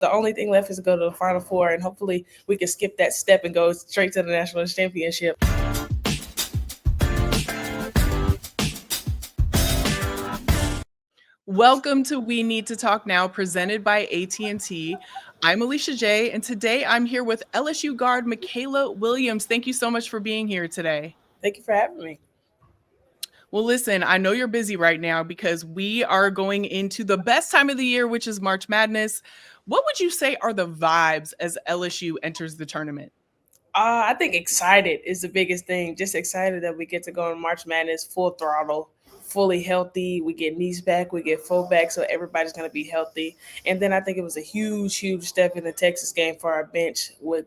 The only thing left is to go to the Final Four, and hopefully we can skip that step and go straight to the national championship. Welcome to We Need to Talk Now, presented by AT&T. I'm Alicia Jay, and today I'm here with LSU guard Mikaylah Williams. Thank you so much for being here today. Thank you for having me. Well, listen, I know you're busy right now because we are going into the best time of the year, which is March Madness. What would you say are the vibes as LSU enters the tournament? I think excited is the biggest thing. Just excited that we get to go on March Madness full throttle, fully healthy. We get knees back, we get full back, so everybody's going to be healthy. And then I think it was a huge step in the Texas game for our bench with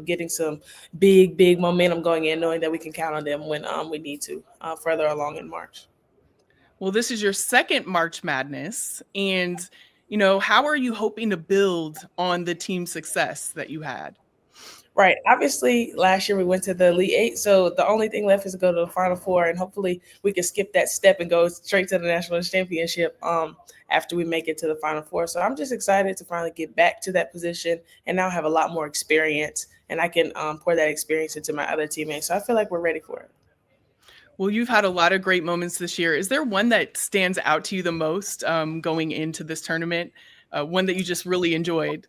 getting some big momentum going in, knowing that we can count on them when we need to further along in March. Well, this is your second March Madness, and how are you hoping to build on the team success that you had? Right. Obviously, last year we went to the Elite Eight, so the only thing left is to go to the Final Four, and hopefully we can skip that step and go straight to the national championship after we make it to the Final Four. So I'm just excited to finally get back to that position and now have a lot more experience, and I can pour that experience into my other teammates. So I feel like we're ready for it. Well, you've had a lot of great moments this year. Is there one that stands out to you the most going into this tournament? One that you just really enjoyed?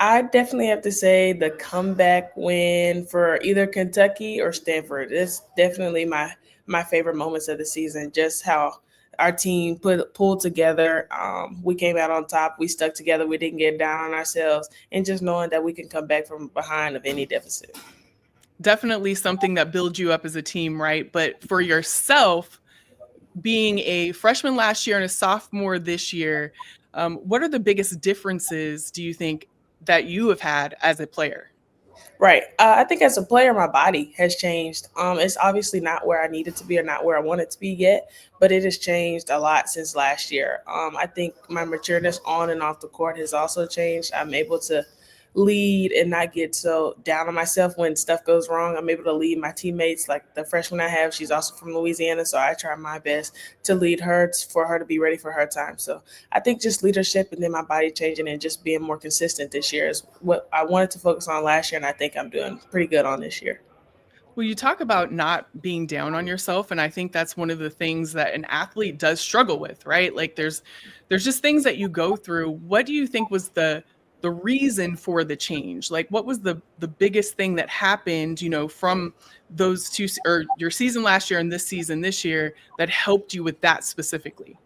I definitely have to say the comeback win for either Kentucky or Stanford. It's definitely my favorite moments of the season. Just how our team pulled together. We came out on top. We stuck together. We didn't get down on ourselves, and just knowing that we can come back from behind of any deficit. Definitely something that builds you up as a team, right? But for yourself, being a freshman last year and a sophomore this year, what are the biggest differences, do you think, that you have had as a player? Right. I think as a player, my body has changed. It's obviously not where I need it to be or not where I want it to be yet, but it has changed a lot since last year. I think my matureness on and off the court has also changed. I'm able to lead and not get so down on myself when stuff goes wrong. I'm able to lead my teammates. Like the freshman I have, she's also from Louisiana, so I try my best to lead her for her to be ready for her time. So I think just leadership and then my body changing and just being more consistent this year is what I wanted to focus on last year, and I think I'm doing pretty good on this year. Well, you talk about not being down on yourself, and I think that's one of the things that an athlete does struggle with, right? Like there's just things that you go through. What do you think was the reason for the change? Like what was the biggest thing that happened, from those two, or your season last year and this season this year, that helped you with that specifically?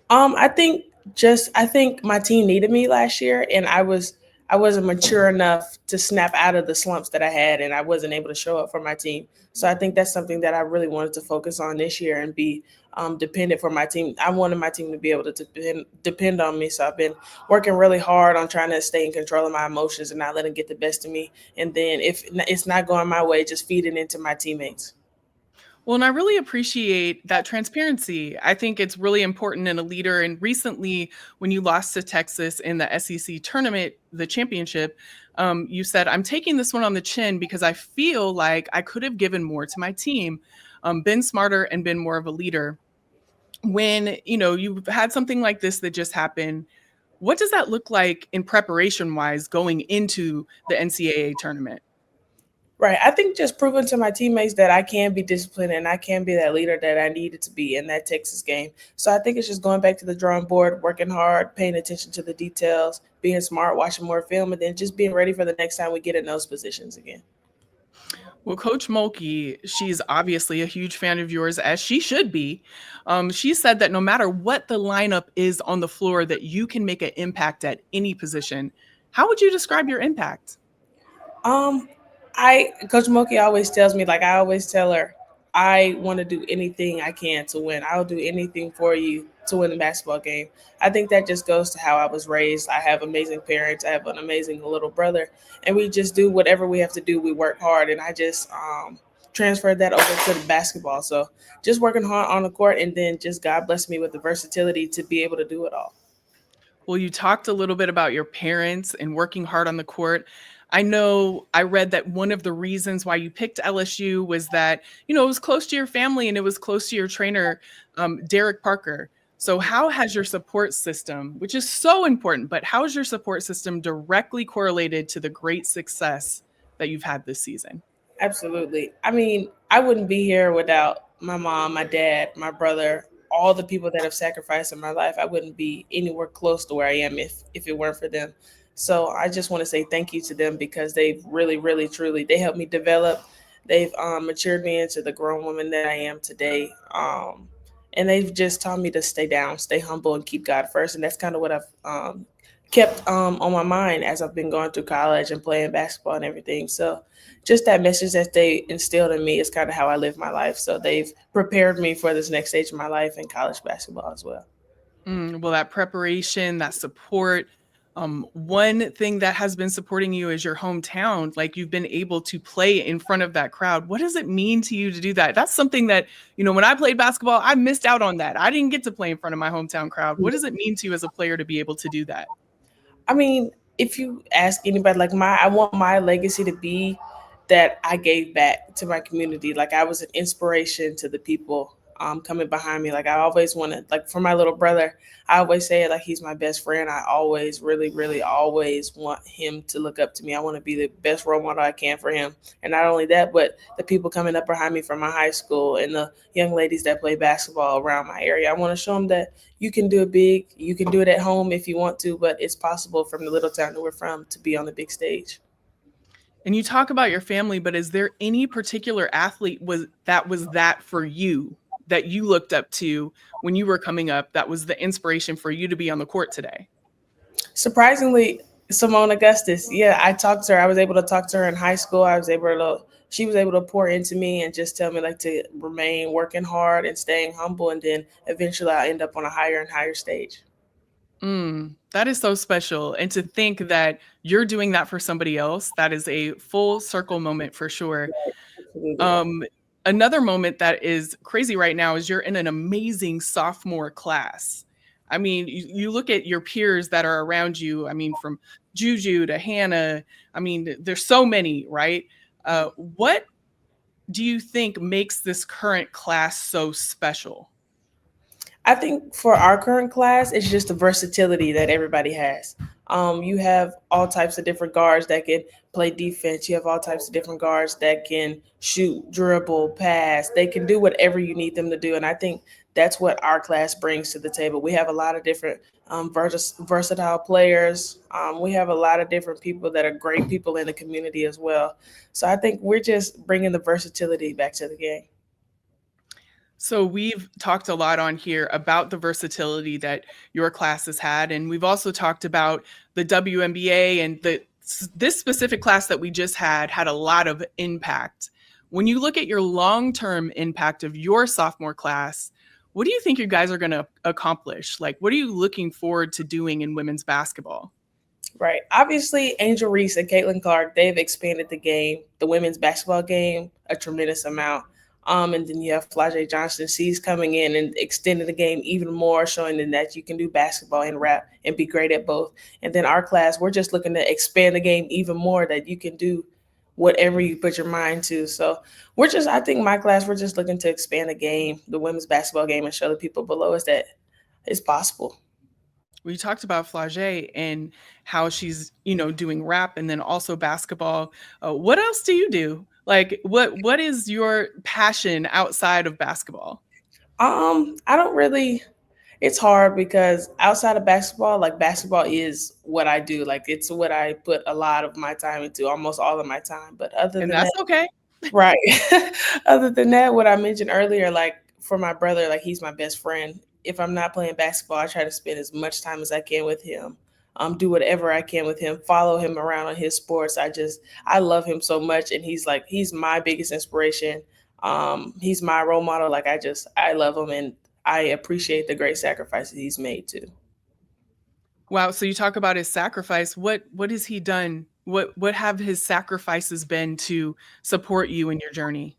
I think my team needed me last year, and I wasn't mature enough to snap out of the slumps that I had, and I wasn't able to show up for my team. So I think that's something that I really wanted to focus on this year and be dependent for my team. I wanted my team to be able to depend on me. So I've been working really hard on trying to stay in control of my emotions and not letting it get the best of me. And then if it's not going my way, just feed it into my teammates. Well, and I really appreciate that transparency. I think it's really important in a leader. And recently, when you lost to Texas in the SEC tournament, the championship, you said, "I'm taking this one on the chin because I feel like I could have given more to my team, been smarter and been more of a leader." When, you've had something like this that just happened, what does that look like in preparation wise going into the NCAA tournament? Right. I think just proving to my teammates that I can be disciplined and I can be that leader that I needed to be in that Texas game. So I think it's just going back to the drawing board, working hard, paying attention to the details, being smart, watching more film, and then just being ready for the next time we get in those positions again. Well, Coach Mulkey, she's obviously a huge fan of yours, as she should be. She said that no matter what the lineup is on the floor, that you can make an impact at any position. How would you describe your impact? Um, Coach Moki always tells me, like I always tell her, I want to do anything I can to win. I'll do anything for you to win the basketball game. I think that just goes to how I was raised. I have amazing parents. I have an amazing little brother, and we just do whatever we have to do. We work hard, and I just transferred that over to the basketball. So just working hard on the court, and then just God bless me with the versatility to be able to do it all. Well, you talked a little bit about your parents and working hard on the court. I know I read that one of the reasons why you picked LSU was that, it was close to your family and it was close to your trainer, Derek Parker. So how has your support system, which is so important, but how is your support system directly correlated to the great success that you've had this season? Absolutely. I mean, I wouldn't be here without my mom, my dad, my brother, all the people that have sacrificed in my life. I wouldn't be anywhere close to where I am if it weren't for them. So I just want to say thank you to them because they've really, really, truly they helped me develop. They've matured me into the grown woman that I am today. And they've just taught me to stay down, stay humble, and keep God first. And that's kind of what I've kept on my mind as I've been going through college and playing basketball and everything. So just that message that they instilled in me is kind of how I live my life. So they've prepared me for this next stage of my life in college basketball as well. Well, that preparation, that support, one thing that has been supporting you is your hometown. Like you've been able to play in front of that crowd. What does it mean to you to do that? That's something that, when I played basketball, I missed out on that. I didn't get to play in front of my hometown crowd. What does it mean to you as a player to be able to do that? I mean, if you ask anybody, like I want my legacy to be that I gave back to my community. Like I was an inspiration to the people coming behind me. Like I always wanted, like for my little brother, I always say it like he's my best friend. I always, really, really, always want him to look up to me. I want to be the best role model I can for him. And not only that, but the people coming up behind me from my high school and the young ladies that play basketball around my area. I want to show them that you can do it big. You can do it at home if you want to, but it's possible from the little town that we're from to be on the big stage. And you talk about your family, but is there any particular athlete was that for you that you looked up to when you were coming up that was the inspiration for you to be on the court today? Surprisingly, Simone Augustus. Yeah, I talked to her. I was able to talk to her in high school. She was able to pour into me and just tell me like to remain working hard and staying humble. And then eventually I end up on a higher and higher stage. That is so special. And to think that you're doing that for somebody else, that is a full circle moment for sure. Absolutely. Another moment that is crazy right now is you're in an amazing sophomore class. I mean, you look at your peers that are around you. I mean, from Juju to Hannah. I mean, there's so many, right? What do you think makes this current class so special? I think for our current class, it's just the versatility that everybody has. You have all types of different guards that can play defense. You have all types of different guards that can shoot, dribble, pass. They can do whatever you need them to do. And I think that's what our class brings to the table. We have a lot of different versatile players. We have a lot of different people that are great people in the community as well. So I think we're just bringing the versatility back to the game. So we've talked a lot on here about the versatility that your class has had, and we've also talked about the WNBA and this specific class that we just had a lot of impact. When you look at your long-term impact of your sophomore class, what do you think you guys are going to accomplish? Like, what are you looking forward to doing in women's basketball? Right. Obviously, Angel Reese and Caitlin Clark, they've expanded the game, the women's basketball game, a tremendous amount. And then you have Flajay Johnson. She's coming in and extending the game even more, showing them that you can do basketball and rap and be great at both. And then our class, we're just looking to expand the game even more, that you can do whatever you put your mind to. So I think my class, we're just looking to expand the game, the women's basketball game, and show the people below us that it's possible. We talked about Flagey and how she's, doing rap and then also basketball. What else do you do? Like, what is your passion outside of basketball? I don't really. It's hard because outside of basketball, like basketball is what I do. Like it's what I put a lot of my time into, almost all of my time. But other And than that's that, okay. right. Other than that, what I mentioned earlier, like for my brother, like he's my best friend. If I'm not playing basketball, I try to spend as much time as I can with him. Do whatever I can with him, follow him around on his sports. I love him so much. And he's my biggest inspiration. He's my role model. Like I love him and I appreciate the great sacrifices he's made too. Wow. So you talk about his sacrifice. What has he done? What have his sacrifices been to support you in your journey?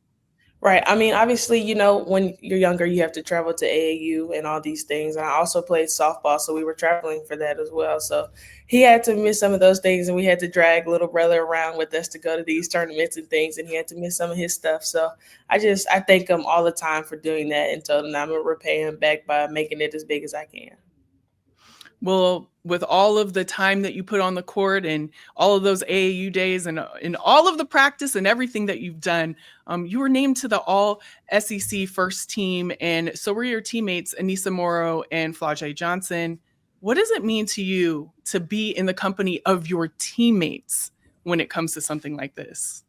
Right. I mean, obviously, when you're younger, you have to travel to AAU and all these things. And I also played softball, so we were traveling for that as well. So he had to miss some of those things, and we had to drag little brother around with us to go to these tournaments and things, and he had to miss some of his stuff. So I thank him all the time for doing that, and told him I'm gonna repay him back by making it as big as I can. Well, with all of the time that you put on the court and all of those AAU days and all of the practice and everything that you've done, you were named to the All SEC first team, and so were your teammates Anissa Morrow and Flau'jae Johnson. What does it mean to you to be in the company of your teammates when it comes to something like this?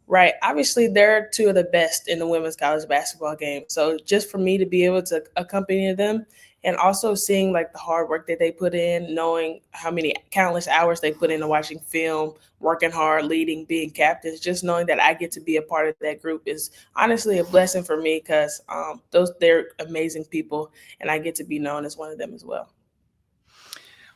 Right. Obviously, they're two of the best in the women's college basketball game. So just for me to be able to accompany them and also seeing like the hard work that they put in, knowing how many countless hours they put into watching film, working hard, leading, being captains, just knowing that I get to be a part of that group is honestly a blessing for me because they're amazing people and I get to be known as one of them as well.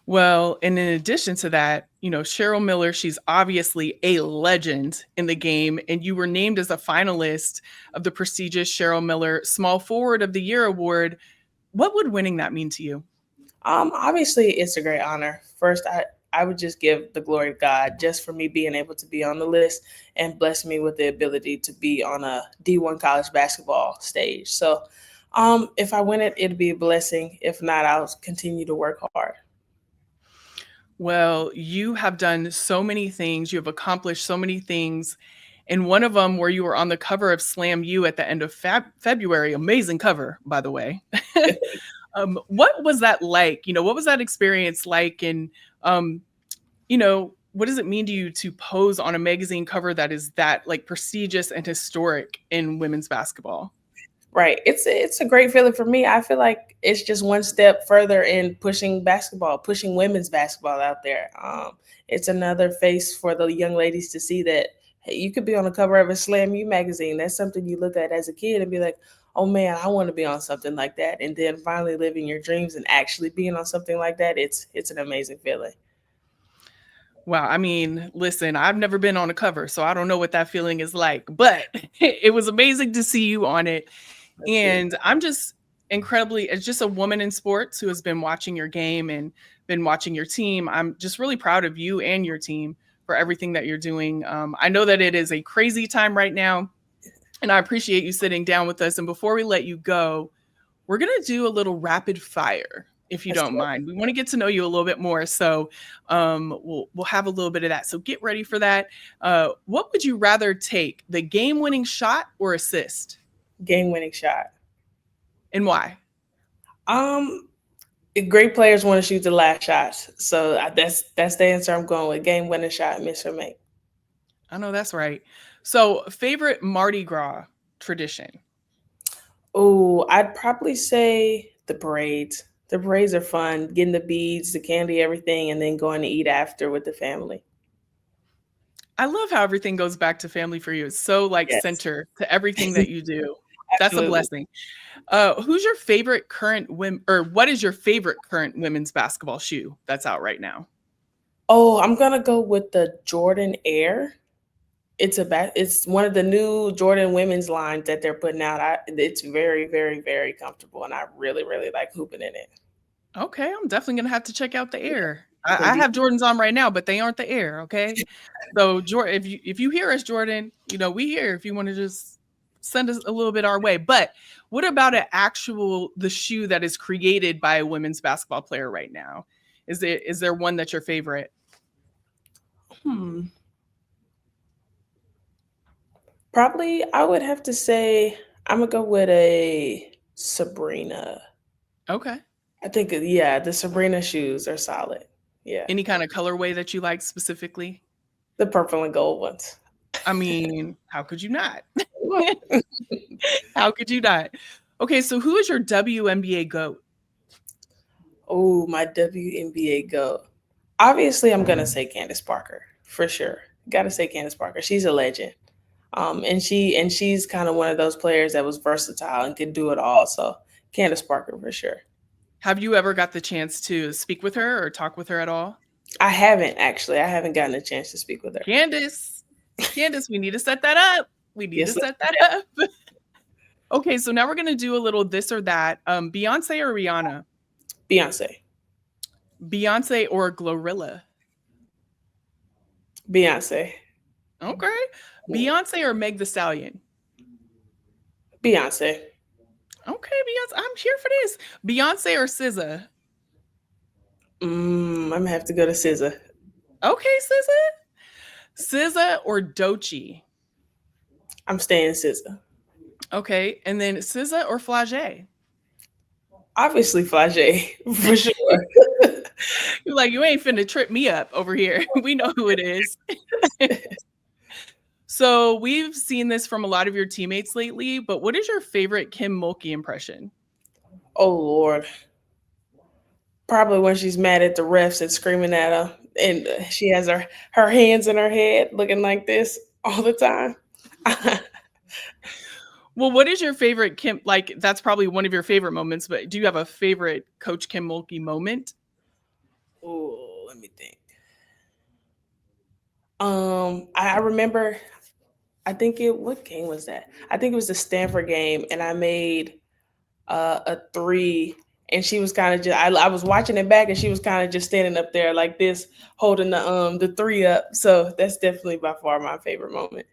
Well, and in addition to that, Cheryl Miller, she's obviously a legend in the game, and you were named as a finalist of the prestigious Cheryl Miller Small Forward of the Year award. What would winning that mean to you? Obviously, it's a great honor. First, I would just give the glory to God just for me being able to be on the list and bless me with the ability to be on a D1 college basketball stage. So, if I win it, it'd be a blessing. If not, I'll continue to work hard. Well, you have done so many things. You have accomplished so many things. And one of them where you were on the cover of Slam U at the end of February, amazing cover, by the way. What was that like? What was that experience like? And, what does it mean to you to pose on a magazine cover that is that like prestigious and historic in women's basketball? Right. It's a great feeling for me. I feel like it's just one step further in pushing basketball, pushing women's basketball out there. It's another face for the young ladies to see that hey, you could be on the cover of a Slam U magazine. That's something you look at as a kid and be like, oh man, I want to be on something like that. And then finally living your dreams and actually being on something like that, it's an amazing feeling. Wow. I mean, listen, I've never been on a cover, so I don't know what that feeling is like, but it was amazing to see you on it. And I'm just incredibly, as just a woman in sports who has been watching your game and been watching your team, I'm just really proud of you and your team for everything that you're doing. I know that it is a crazy time right now, and I appreciate you sitting down with us. And before we let you go, we're going to do a little rapid fire, if you don't mind. We want to get to know you a little bit more. So we'll have a little bit of that. So get ready for that. What would you rather take, the game-winning shot or assist? Game-winning shot. And why? Great players want to shoot the last shots. So that's the answer I'm going with. Game-winning shot, miss or make. I know that's right. So favorite Mardi Gras tradition? Oh, I'd probably say the parades. The parades are fun, getting the beads, the candy, everything, and then going to eat after with the family. I love how everything goes back to family for you. It's so like Yes, center to everything that you do. That's a absolutely. blessing. Who's your favorite current or what is your favorite current women's basketball shoe that's out right now? Oh, I'm gonna go with the Jordan Air. It's one of the new Jordan women's lines that they're putting out. It's very, very, very comfortable, and I really, really like hooping in it. Okay, I'm definitely gonna have to check out the Yeah, Air. I indeed. have Jordans on right now, but they aren't the Air. Okay, so Jordan, if you hear us, Jordan, we here. If you want to just send us a little bit our way. But what about the shoe that is created by a women's basketball player right now? Is there one that's your favorite? Hmm. Probably, I would have to say I'm gonna go with a Sabrina. Okay. I think, yeah, the Sabrina shoes are solid. Yeah, Any kind of colorway that you like specifically? the purple and gold ones. I mean, how could you not? How could you not? Okay, so who is your WNBA GOAT? Oh, my WNBA go. Obviously, I'm gonna say Candace Parker for sure. Gotta say Candace Parker. She's a legend. And she's kind of one of those players that was versatile and could do it all. So Candace Parker for sure. Have you ever got the chance to speak with her or talk with her at all? I haven't actually. I haven't gotten a chance to speak with her. Candace, we need to set that up. We need to Yes, set that up. Okay, so now we're going to do a little this or that. Beyonce or Rihanna? Beyonce. Beyonce or Glorilla? Beyonce. Okay. Beyonce or Meg the Stallion? Beyonce. Okay, Beyonce. I'm here for this. Beyonce or SZA? I'm gonna have to go to SZA. Okay, SZA. SZA or Doechii? I'm staying SZA. Okay, and then SZA or Flage? Obviously, Flage for sure. You're like, you ain't finna trip me up over here. We know who it is. So we've seen this from a lot of your teammates lately, but what is your favorite Kim Mulkey impression? Oh Lord. Probably when she's mad at the refs and screaming at her, and she has her hands in her head, looking like this all the time. Well, what is your favorite Kim? Like, that's probably one of your favorite moments, but do you have a favorite Coach Kim Mulkey moment? Oh, let me think. I remember. What game was that? I think it was the Stanford game, and I made a three, and she was kind of just. I was watching it back, and she was kind of just standing up there like this, holding the three up. So that's definitely by far my favorite moment.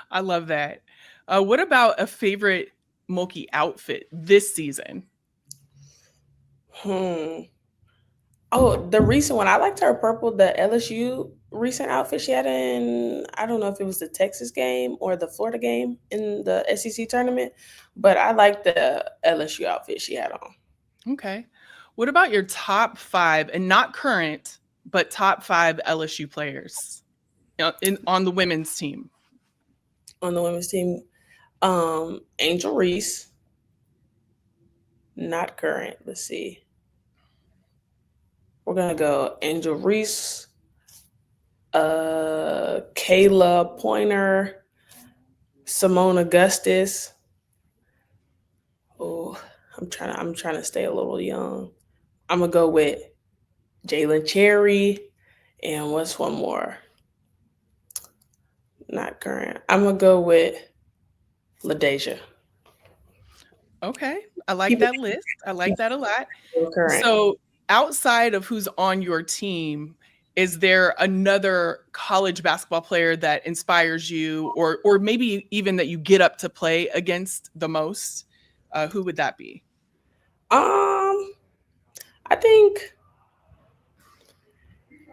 I love that. What about a favorite Mulkey outfit this season? Oh, the recent one. I liked her purple, the LSU recent outfit she had in, I don't know if it was the Texas game or the Florida game in the SEC tournament, but I liked the LSU outfit she had on. Okay. What about your top 5, and not current, but top 5 LSU players on the women's team? On the women's team, Angel Reese, not current. Let's see. We're gonna go Angel Reese, Kayla Pointer, Simone Augustus. Oh, I'm trying to stay a little young. I'm gonna go with Jalen Cherry, and what's one more? Not current. I'm gonna go with LaDeja. Okay. I like that list. I like that a lot. Current. So outside of who's on your team, is there another college basketball player that inspires you, or maybe even that you get up to play against the most? Who would that be? I think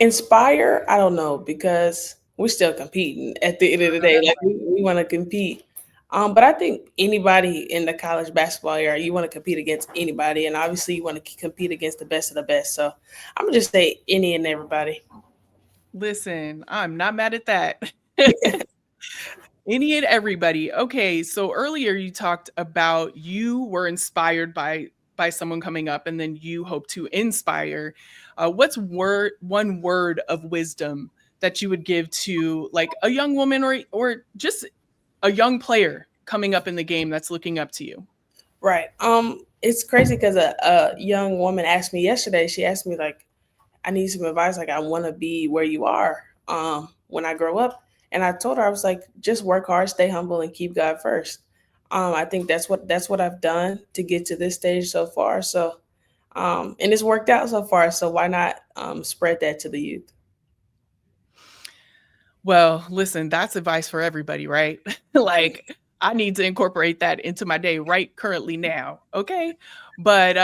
inspire. I don't know, because we're still competing at the end of the day. Like we want to compete. But I think anybody in the college basketball era, you want to compete against anybody, and obviously you want to compete against the best of the best. So I'm gonna just say any and everybody. Listen, I'm not mad at that. Any and everybody. Okay, so earlier you talked about you were inspired by someone coming up, and then you hope to inspire. What's one word of wisdom that you would give to like a young woman or just a young player coming up in the game that's looking up to you? Right. It's crazy because a young woman asked me yesterday. She asked me like, I need some advice. Like, I want to be where you are when I grow up. And I told her, I was like, just work hard, stay humble, and keep God first. I think that's what I've done to get to this stage so far. So, and it's worked out so far. So why not spread that to the youth? Well, listen, that's advice for everybody, right? Like, I need to incorporate that into my day right currently now. Okay. But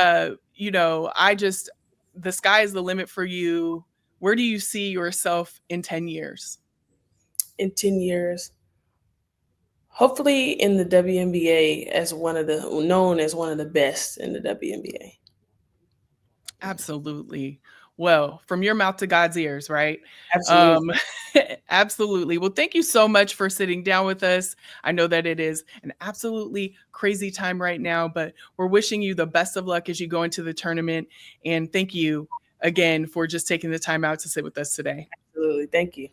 the sky is the limit for you. Where do you see yourself in 10 years? In 10 years, hopefully in the WNBA as known as one of the best in the WNBA. Absolutely. Well, from your mouth to God's ears, right? Absolutely. Absolutely. Well, thank you so much for sitting down with us. I know that it is an absolutely crazy time right now, but we're wishing you the best of luck as you go into the tournament. And thank you again for just taking the time out to sit with us today. Absolutely. Thank you.